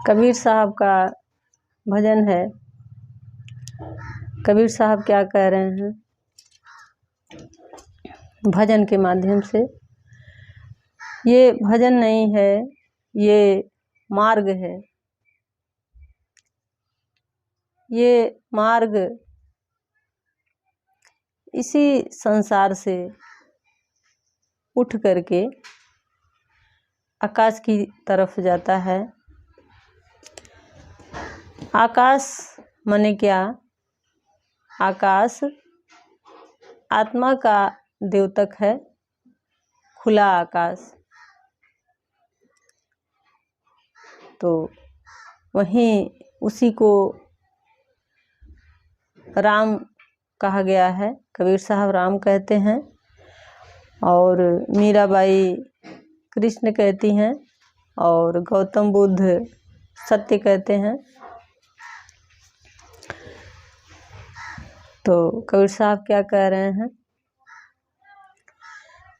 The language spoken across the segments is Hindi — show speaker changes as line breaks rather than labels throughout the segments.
कबीर साहब का भजन है। कबीर साहब क्या कह रहे हैं भजन के माध्यम से। ये भजन नहीं है, ये मार्ग है। ये मार्ग इसी संसार से उठ करके आकाश की तरफ जाता है। आकाश माने क्या? आकाश आत्मा का द्योतक है, खुला आकाश। तो वहीं उसी को राम कहा गया है। कबीर साहब राम कहते हैं और मीराबाई कृष्ण कहती हैं और गौतम बुद्ध सत्य कहते हैं। तो कबीर साहब क्या कह रहे हैं?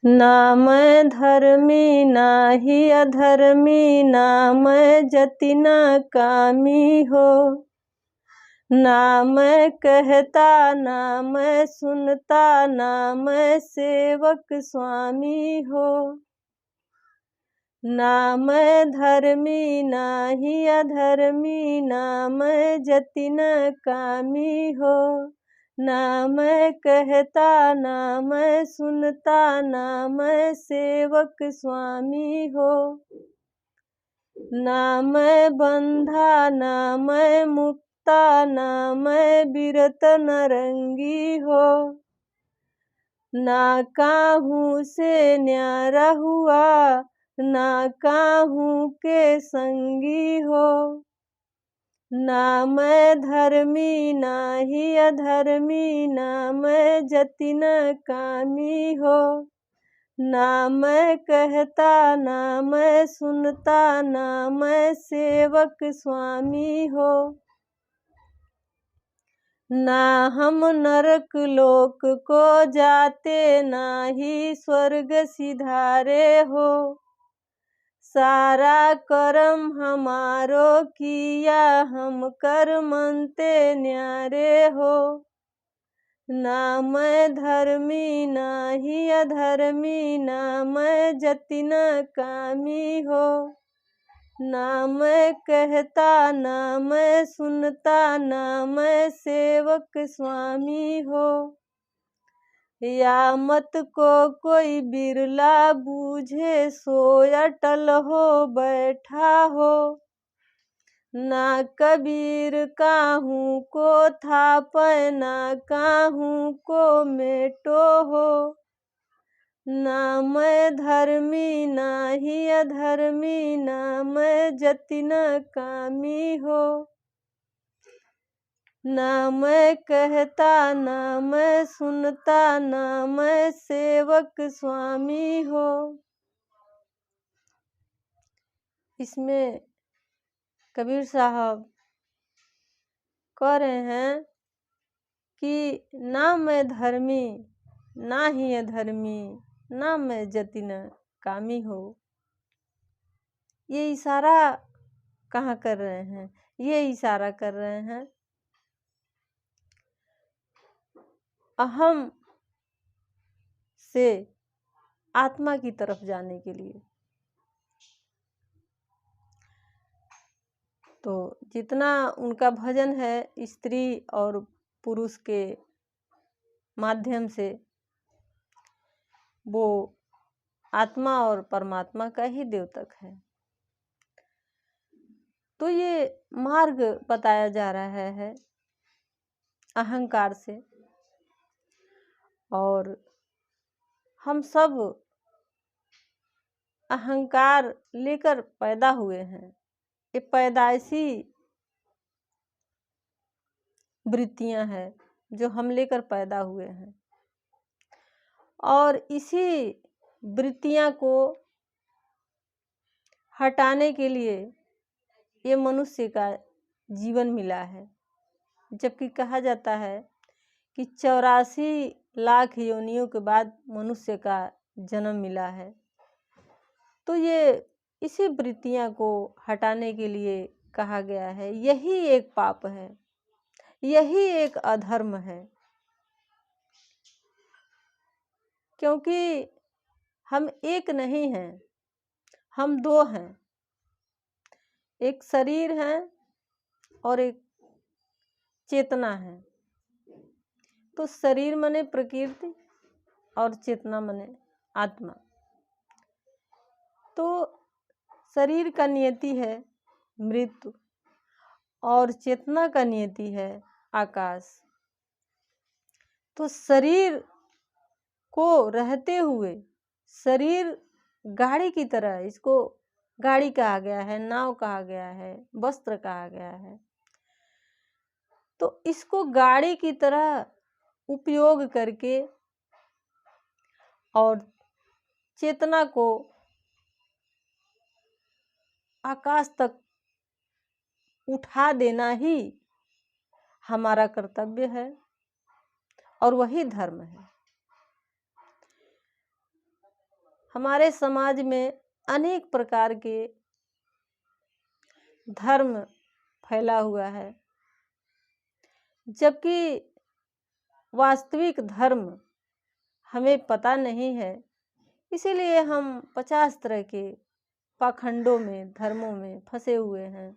ना मैं धर्मी ना ही अधर्मी, ना मैं जति ना कामी हो। ना मैं कहता ना मैं सुनता, ना मैं सेवक स्वामी हो। ना मैं धर्मी ना ही अधर्मी, ना मैं जति न कामी हो। ना मैं कहता ना मैं सुनता, ना मैं सेवक स्वामी हो। ना मैं बंधा ना मैं मुक्ता, ना मैं बिरत नरंगी हो। ना काहू से न्यारा हुआ, ना काहू के संगी हो। ना मैं धर्मी ना ही अधर्मी, ना मैं जति न कामी हो। ना मैं कहता ना मैं सुनता, ना मैं सेवक स्वामी हो। ना हम नरक लोक को जाते, ना ही स्वर्ग सिधारे हो। सारा कर्म हमारो किया, हम कर्मंते न्यारे हो। ना मैं धर्मी ना ही अधर्मी, ना मैं जति न कामी हो। ना मैं कहता ना मैं सुनता, ना मैं सेवक स्वामी हो। या मत को कोई बिरला बूझे, सो अटल हो बैठा हो। ना कबीर काहू को थापै, ना काहू को मेटो हो। ना मैं धर्मी ना ही अधर्मी, ना मैं जति न कामी हो। ना मैं कहता ना मैं सुनता, ना मैं सेवक स्वामी हो। इसमें कबीर साहब कह रहे हैं कि ना मैं धर्मी ना ही अधर्मी, ना मैं जति न कामी हो। ये इशारा कहाँ कर रहे हैं? ये इशारा कर रहे हैं अहम से आत्मा की तरफ जाने के लिए। तो जितना उनका भजन है स्त्री और पुरुष के माध्यम से, वो आत्मा और परमात्मा का ही द्योतक है। तो ये मार्ग बताया जा रहा है अहंकार से। और हम सब अहंकार लेकर पैदा हुए हैं। ये पैदाइशी वृत्तियां हैं जो हम लेकर पैदा हुए हैं, और इसी वृत्तियां को हटाने के लिए ये मनुष्य का जीवन मिला है। जबकि कहा जाता है कि 84 लाख योनियों के बाद मनुष्य का जन्म मिला है। तो ये इसी वृत्तियां को हटाने के लिए कहा गया है, यही एक पाप है, यही एक अधर्म है। क्योंकि हम एक नहीं हैं, हम दो हैं, एक शरीर है और एक चेतना है। तो शरीर माने प्रकृति और चेतना माने आत्मा। तो शरीर का नियति है मृत्यु और चेतना का नियति है आकाश। तो शरीर को रहते हुए, शरीर गाड़ी की तरह, इसको गाड़ी कहा गया है, नाव कहा गया है, वस्त्र कहा गया है, तो इसको गाड़ी की तरह उपयोग करके और चेतना को आकाश तक उठा देना ही हमारा कर्तव्य है और वही धर्म है। हमारे समाज में अनेक प्रकार के धर्म फैला हुआ है, जबकि वास्तविक धर्म हमें पता नहीं है। इसीलिए हम 50 तरह के पाखंडों में, धर्मों में फंसे हुए हैं।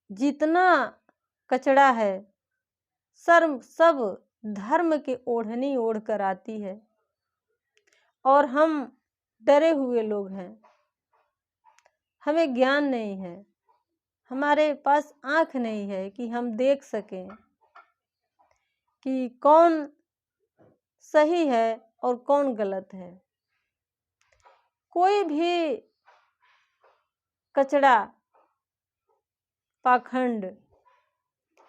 जितना कचड़ा है सब धर्म के ओढ़नी ओढ़ कर आती है और हम डरे हुए लोग हैं। हमें ज्ञान नहीं है, हमारे पास आँख नहीं है कि हम देख सकें कि कौन सही है और कौन गलत है। कोई भी कचड़ा, पाखंड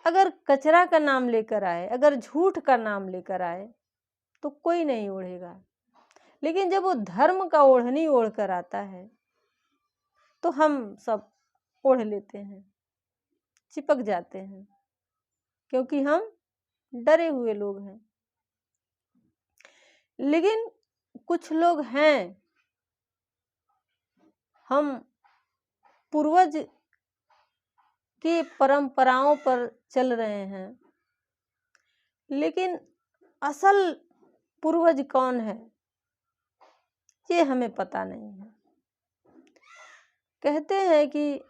अगर कचरा का नाम लेकर आए, अगर झूठ का नाम लेकर आए, तो कोई नहीं ओढ़ेगा। लेकिन जब वो धर्म का ओढ़नी ओढ़ कर आता है तो हम सब ओढ़ लेते हैं, चिपक जाते हैं, क्योंकि हम डरे हुए लोग हैं। लेकिन कुछ लोग हैं, हम पूर्वज की परंपराओं पर चल रहे हैं, लेकिन असल पूर्वज कौन है ये हमें पता नहीं है। कहते हैं कि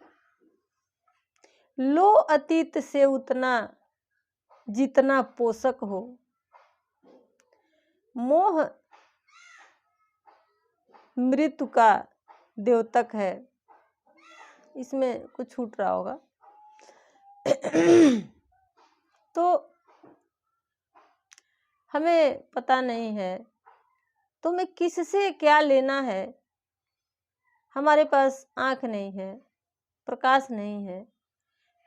लो अतीत से उतना जितना पोषक हो, मोह मृत्यु का द्योतक है। इसमें कुछ छूट रहा होगा। तो हमें पता नहीं है तो हमें किससे क्या लेना है। हमारे पास आँख नहीं है, प्रकाश नहीं है,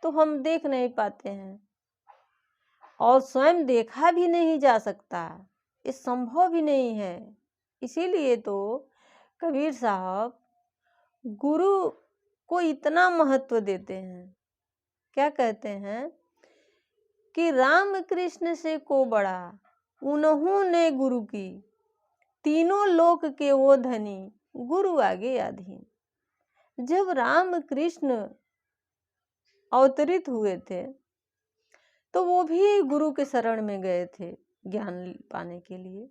तो हम देख नहीं पाते हैं और स्वयं देखा भी नहीं जा सकता, ये संभव भी नहीं है। इसीलिए तो कबीर साहब गुरु को इतना महत्व देते हैं। क्या कहते हैं कि राम कृष्ण से को बड़ा उन्होंने गुरु की, तीनों लोक के वो धनी गुरु आगे अधीन। जब राम कृष्ण अवतरित हुए थे तो वो भी गुरु के शरण में गए थे ज्ञान पाने के लिए।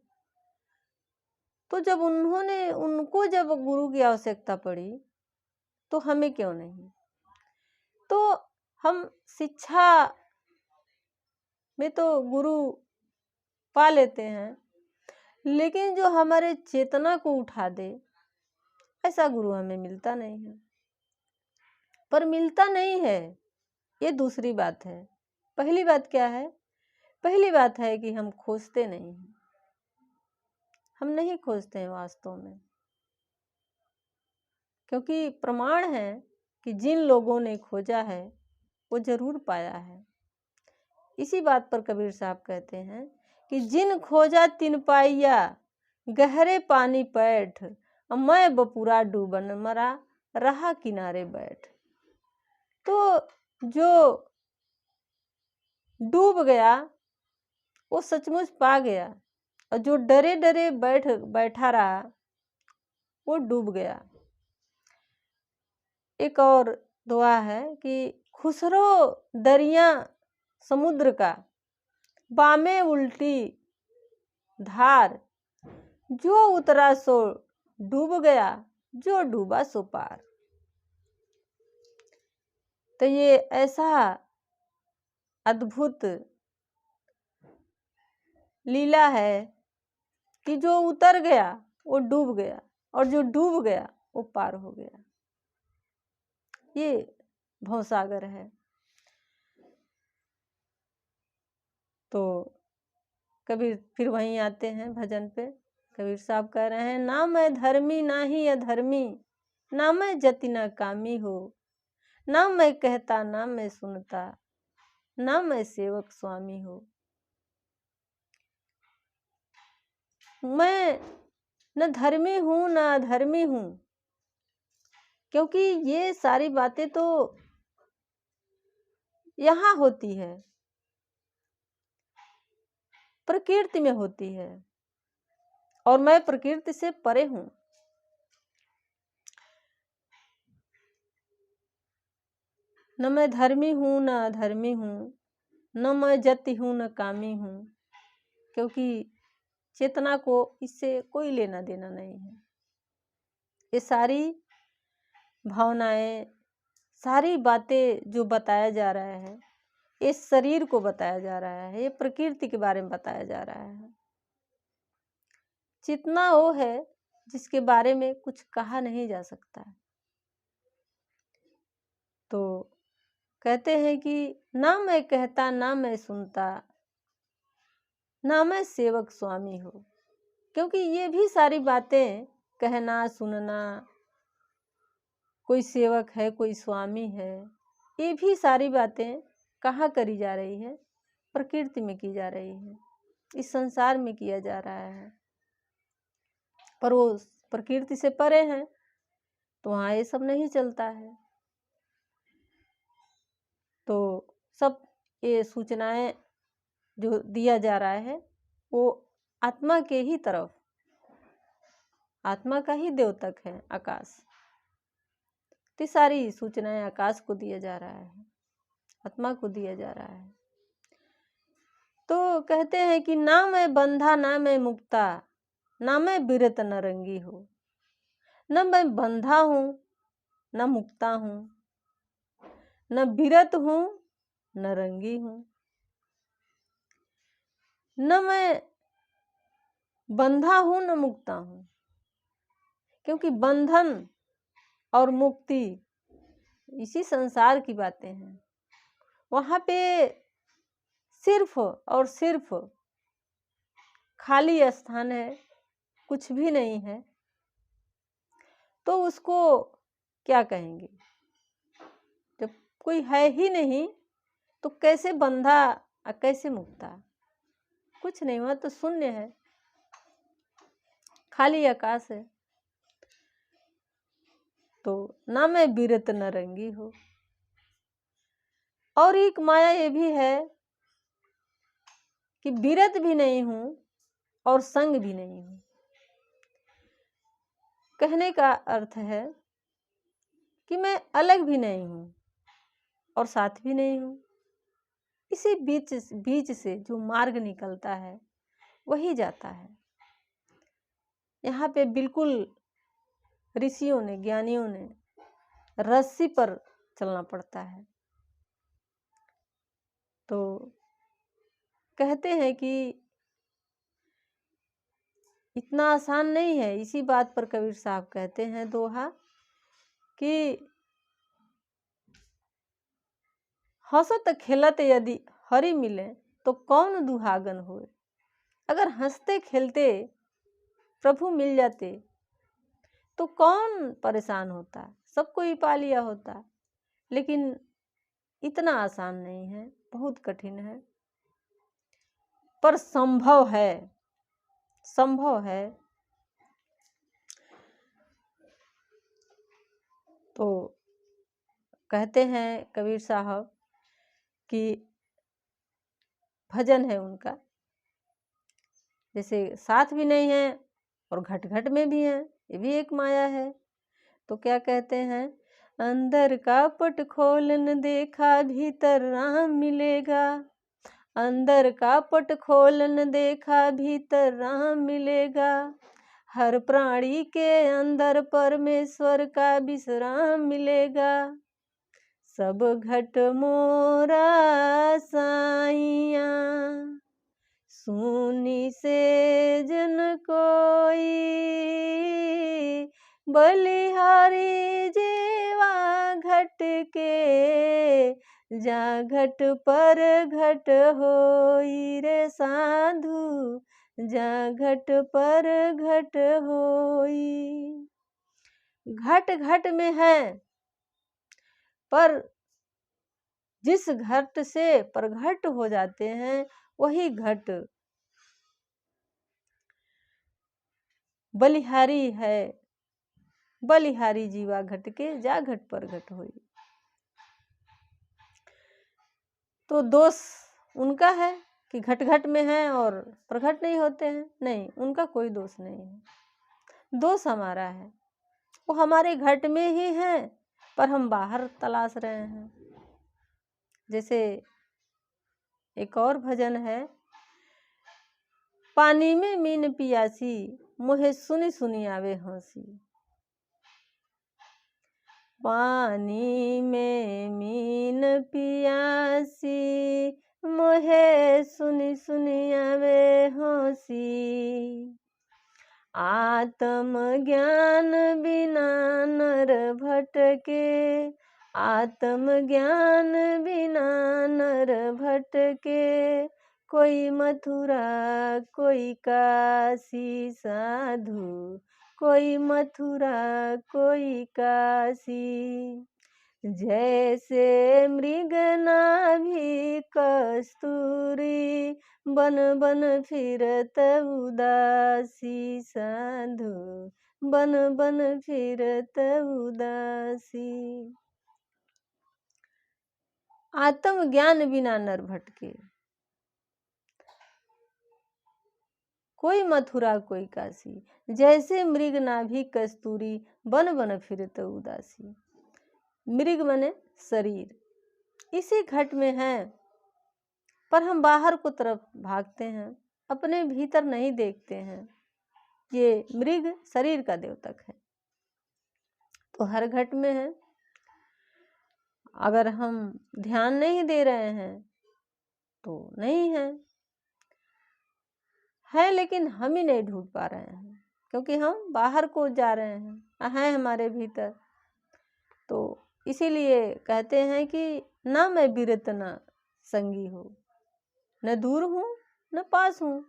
तो जब उनको जब गुरु की आवश्यकता पड़ी तो हमें क्यों नहीं। तो हम शिक्षा में तो गुरु पा लेते हैं, लेकिन जो हमारे चेतना को उठा दे ऐसा गुरु हमें मिलता नहीं है। पर मिलता नहीं है ये दूसरी बात है। पहली बात क्या है? पहली बात है कि हम खोजते नहीं हैं। हम नहीं खोजते हैं वास्तव में, क्योंकि प्रमाण है कि जिन लोगों ने खोजा है वो जरूर पाया है। इसी बात पर कबीर साहब कहते हैं कि जिन खोजा तिन पाइया, गहरे पानी पैठ, मैं बपुरा डूबन मरा, रहा किनारे बैठ। तो जो डूब गया वो सचमुच पा गया, और जो डरे डरे बैठा रहा वो डूब गया। एक और दुआ है कि खुसरो दरिया समुद्र का, बामे उल्टी धार, जो उतरा सो डूब गया, जो डूबा सो पार। तो ये ऐसा अद्भुत लीला है कि जो उतर गया वो डूब गया, और जो डूब गया वो पार हो गया। ये भवसागर है। तो कबीर फिर वहीं आते हैं भजन पे। कबीर साहब कह रहे हैं, ना मैं धर्मी ना ही अधर्मी, ना मैं जति ना कामी हो, ना मैं कहता ना मैं सुनता, ना मैं सेवक स्वामी हो। मैं न धर्मी हूँ न अधर्मी हूँ, क्योंकि ये सारी बातें तो यहाँ होती है, प्रकृति में होती है, और मैं प्रकृति से परे हूँ। न मैं धर्मी हूँ न अधर्मी हूँ, न मैं जति हूँ न कामी हूँ, क्योंकि चेतना को इससे कोई लेना देना नहीं है। ये सारी भावनाएं, सारी बातें जो बताया जा रहा है, ये शरीर को बताया जा रहा है, ये प्रकृति के बारे में बताया जा रहा है। जितना वो है जिसके बारे में कुछ कहा नहीं जा सकता। तो कहते हैं कि ना मैं कहता ना मैं सुनता, ना मैं सेवक स्वामी हो, क्योंकि ये भी सारी बातें कहना सुनना, कोई सेवक है कोई स्वामी है, ये भी सारी बातें कहाँ करी जा रही है? प्रकृति में की जा रही है, इस संसार में किया जा रहा है। पर वो प्रकृति से परे हैं तो वहाँ ये सब नहीं चलता है। तो सब ये सूचनाएं जो दिया जा रहा है वो आत्मा के ही तरफ, आत्मा का ही द्योतक है आकाश। तो सारी सूचनाएं आकाश को दिया जा रहा है, आत्मा को दिया जा रहा है। तो कहते हैं कि ना मैं बंधा ना मैं मुक्ता, ना मैं बिरत नरंगी हो। न मैं बंधा हूँ न मुक्ता हूँ, न बिरत हूँ न रंगी हूँ। न मैं बंधा हूँ न मुक्ता हूँ, क्योंकि बंधन और मुक्ति इसी संसार की बातें हैं। वहाँ पे सिर्फ और सिर्फ खाली स्थान है, कुछ भी नहीं है, तो उसको क्या कहेंगे? जब कोई है ही नहीं तो कैसे बंधा और कैसे मुक्ता? कुछ नहीं हुआ, तो शून्य है, खाली आकाश है। तो ना मैं बिरत न रंगी हो। और एक माया ये भी है कि बिरत भी नहीं हूं और संग भी नहीं हूं। कहने का अर्थ है कि मैं अलग भी नहीं हूं और साथ भी नहीं हूं। इसी बीच से जो मार्ग निकलता है वही जाता है। यहाँ पे बिल्कुल ऋषियों ने, ज्ञानियों ने रस्सी पर चलना पड़ता है। तो कहते हैं कि इतना आसान नहीं है। इसी बात पर कबीर साहब कहते हैं दोहा कि हंसत खेलत यदि हरि मिले तो कौन दुहागन होए। अगर हंसते खेलते प्रभु मिल जाते तो कौन परेशान होता, सबको ही पा लिया होता। लेकिन इतना आसान नहीं है, बहुत कठिन है, पर संभव है, संभव है। तो कहते हैं कबीर साहब कि भजन है उनका, जैसे साथ भी नहीं है और घट घट में भी है, ये भी एक माया है। तो क्या कहते हैं, अंदर का पट खोल न देखा भीतर राम मिलेगा। अंदर का पट खोल न देखा भीतर राम मिलेगा। हर प्राणी के अंदर परमेश्वर का विश्राम मिलेगा। सब घट मोरा साइया सुनी से जन कोई। बलिहारी जीवा घट के जा घट पर घट होई रे साधु जा घट पर घट होई। घट घट में है, पर जिस घट से प्रघट हो जाते हैं वही घट बलिहारी है। बलिहारी जीवा घट के जा घट पर घट होई। तो दोष उनका है कि घट घट में है और प्रकट नहीं होते हैं। नहीं, उनका कोई दोष नहीं है। दोष हमारा है, वो हमारे घट में ही है पर हम बाहर तलाश रहे हैं। जैसे एक और भजन है, पानी में मीन पियासी मोहे सुनी सुनी आवे हंसी। पानी में मीन पियासी मोहे सुनी सुनी आवे हंसी। आत्म ज्ञान बिना नर भटके आत्म ज्ञान बिना नर भटके। कोई मथुरा कोई काशी साधु कोई मथुरा कोई काशी। जैसे मृग नाभि कस्तूरी बन बन फिरत उदासी साधु बन बन फिरत उदासी। आत्म ज्ञान बिना नर भटके कोई मथुरा कोई काशी। जैसे मृग नाभि कस्तूरी बन बन फिरत उदासी। मृग मने शरीर इसी घट में है, पर हम बाहर को तरफ भागते हैं, अपने भीतर नहीं देखते हैं। ये मृग शरीर का द्योतक है, तो हर घट में है। अगर हम ध्यान नहीं दे रहे हैं तो नहीं है लेकिन हम ही नहीं ढूंढ पा रहे हैं, क्योंकि हम बाहर को जा रहे हैं हमारे भीतर। तो इसीलिए कहते हैं कि ना मैं बिरत ना संगी हो, न दूर हूँ न पास हूँ।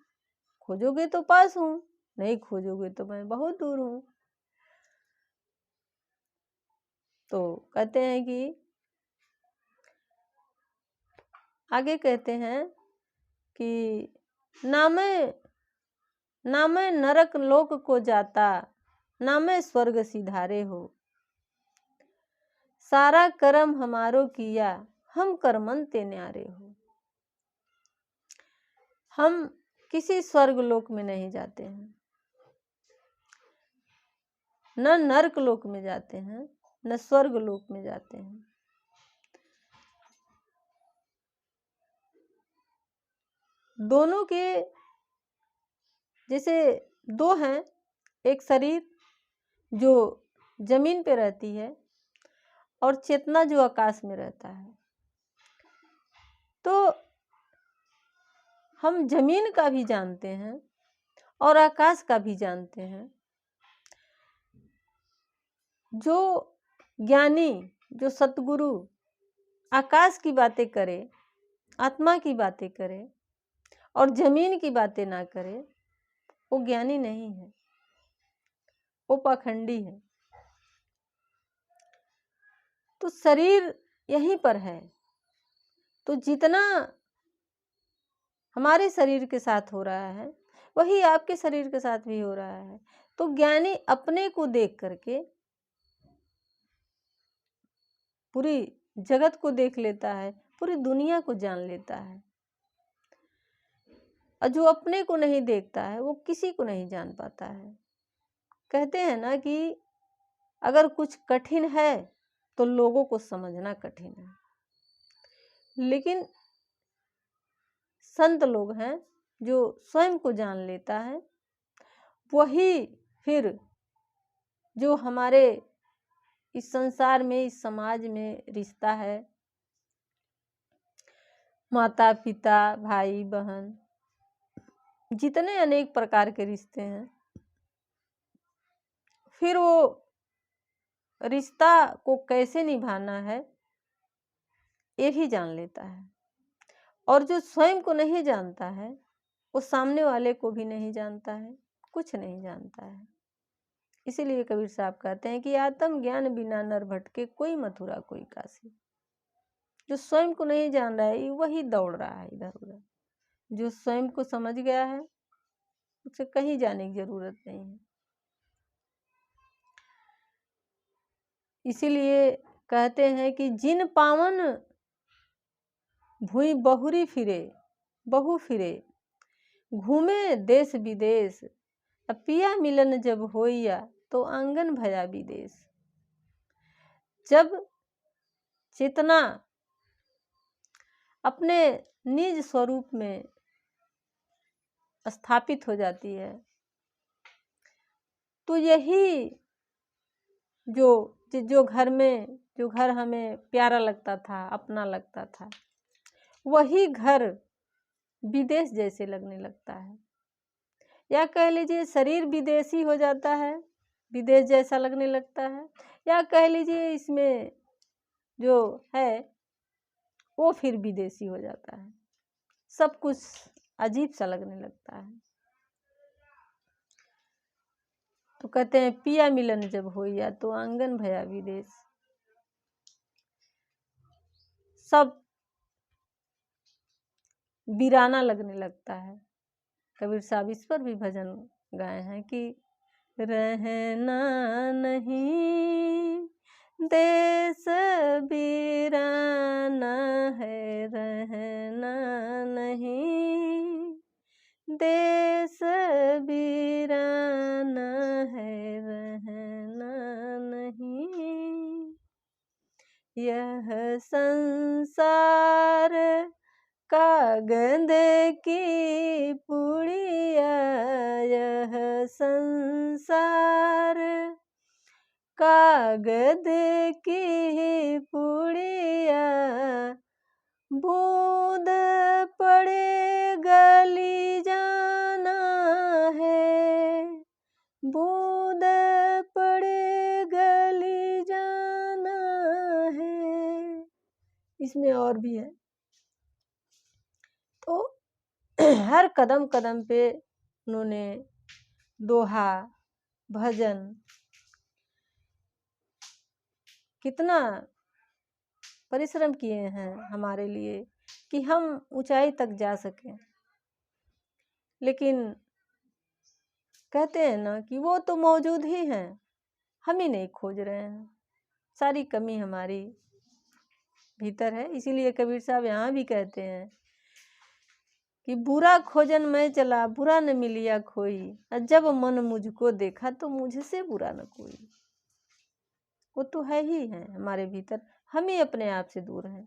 खोजोगे तो पास हूँ, नहीं खोजोगे तो मैं बहुत दूर हूँ। तो कहते हैं कि आगे कहते हैं कि ना मैं नरक लोक को जाता ना मैं स्वर्ग सिधारे हो। सारा कर्म हमारो किया हम कर्मंते न्यारे हो। हम किसी स्वर्ग लोक में नहीं जाते हैं, न नरक लोक में जाते हैं न स्वर्ग लोक में जाते हैं। दोनों के जैसे दो हैं, एक शरीर जो जमीन पे रहती है और चेतना जो आकाश में रहता है। तो हम जमीन का भी जानते हैं और आकाश का भी जानते हैं। जो ज्ञानी जो सतगुरु आकाश की बातें करे, आत्मा की बातें करे और जमीन की बातें ना करे, वो ज्ञानी नहीं है, वो पाखंडी है। तो शरीर यहीं पर है, तो जितना हमारे शरीर के साथ हो रहा है वही आपके शरीर के साथ भी हो रहा है। तो ज्ञानी अपने को देख करके पूरी जगत को देख लेता है, पूरी दुनिया को जान लेता है। और जो अपने को नहीं देखता है वो किसी को नहीं जान पाता है। कहते हैं ना कि अगर कुछ कठिन है तो लोगों को समझना कठिन है। लेकिन संत लोग हैं जो स्वयं को जान लेता है, वही फिर जो हमारे इस संसार में, इस समाज में रिश्ता है, माता पिता, भाई बहन, जितने अनेक प्रकार के रिश्ते हैं, फिर वो रिश्ता को कैसे निभाना है ये भी जान लेता है। और जो स्वयं को नहीं जानता है वो सामने वाले को भी नहीं जानता है, कुछ नहीं जानता है। इसीलिए कबीर साहब कहते हैं कि आत्म ज्ञान बिना नर भटके, कोई मथुरा कोई काशी। जो स्वयं को नहीं जान रहा है वही दौड़ रहा है इधर उधर। जो स्वयं को समझ गया है उसे कहीं जाने की जरूरत नहीं है। इसीलिए कहते हैं कि जिन पावन भुई बहुरी फिरे, बहु फिरे, घूमे देश विदेश, पिया मिलन जब होइया, तो आंगन भया विदेश। जब चेतना अपने निज स्वरूप में स्थापित हो जाती है तो यही जो घर हमें प्यारा लगता था, अपना लगता था, वही घर विदेश जैसे लगने लगता है। या कह लीजिए शरीर विदेशी हो जाता है, विदेश जैसा लगने लगता है। या कह लीजिए इसमें जो है वो फिर विदेशी हो जाता है, सब कुछ अजीब सा लगने लगता है। तो कहते हैं पिया मिलन जब होइया, तो आंगन भया विदेश। सब वीराना लगने लगता है। कबीर साहब इस पर भी भजन गाए हैं कि रहना नहीं देश वीराना है, रहना नहीं देश वीराना है, रहना नहीं। यह संसार कागज की पुड़िया, यह संसार कागज की पुड़िया, बूंद पड़े गली जाना है, बूंद पड़े गली जाना है। इसमें और भी है। तो हर कदम कदम पे उन्होंने दोहा, भजन, कितना परिश्रम किए हैं हमारे लिए कि हम ऊंचाई तक जा सकें। लेकिन कहते हैं ना कि वो तो मौजूद ही हैं, हम ही नहीं खोज रहे हैं। सारी कमी हमारी भीतर है। इसीलिए कबीर साहब यहाँ भी कहते हैं कि बुरा खोजन मैं चला, बुरा न मिलिया खोई, जब मन मुझको देखा तो मुझसे बुरा न कोई। वो तो है ही है हमारे भीतर, हम ही अपने आप से दूर हैं।